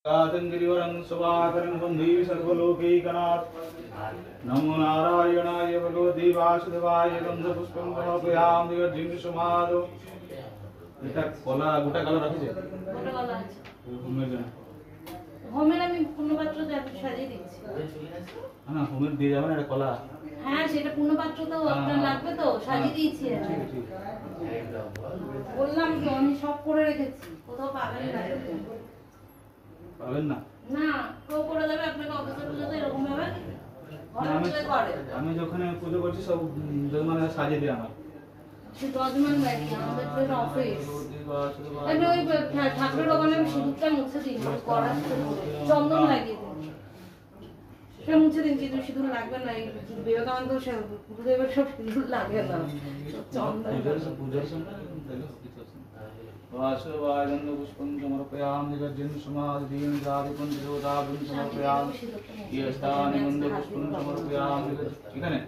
गिरिवरं सुवाकरं वन्दे सर्वलोकैकनाथ। नमो नारायणाय भगवते वासुदेवाय गन्धपुष्पं समर्पयामि दिव्यसमादो। এটা কলা গোটা কলা রাখিছে গোটা কলা আছে হোমের জন্য। হোমের আমি পূর্ণপাত্র সাজিয়ে দিচ্ছি। না হোমের দিয়ে যাবেন এটা কলা। হ্যাঁ সেটা পূর্ণপাত্র তো আপনার লাগবে তো সাজিয়ে দিয়েছি। বললাম কি আমি সব করে রেখেছি, কোথাও পাবেন না। পাবেন না? না কেউ করে দেবে আপনাকে অফিসে পুজো তো এরকম ভাবে আমি যখন পুজো করছি সব যজমান সাজিয়ে দিই আমার। সে যজমান লাগে আমাদের তো অফিস। আমি ওই ঠাকুরের ওখানে আমি সিঁদুরটা মুছে দিই, করার চন্দন লাগিয়ে দিই, সে মুছে দিন। কিন্তু সিঁদুর লাগবে না, এই বিবেকানন্দ গুরুদেবের সব সিঁদুর লাগে না, চন্দন। পূজার সময় वासुदेवायं पुष्पं समर्पयामि निरञ्जन समाधिं दादिपं देवताभ्यं समर्पयामि। ये स्थाने गन्धपुष्पं समर्पयामि। এখানে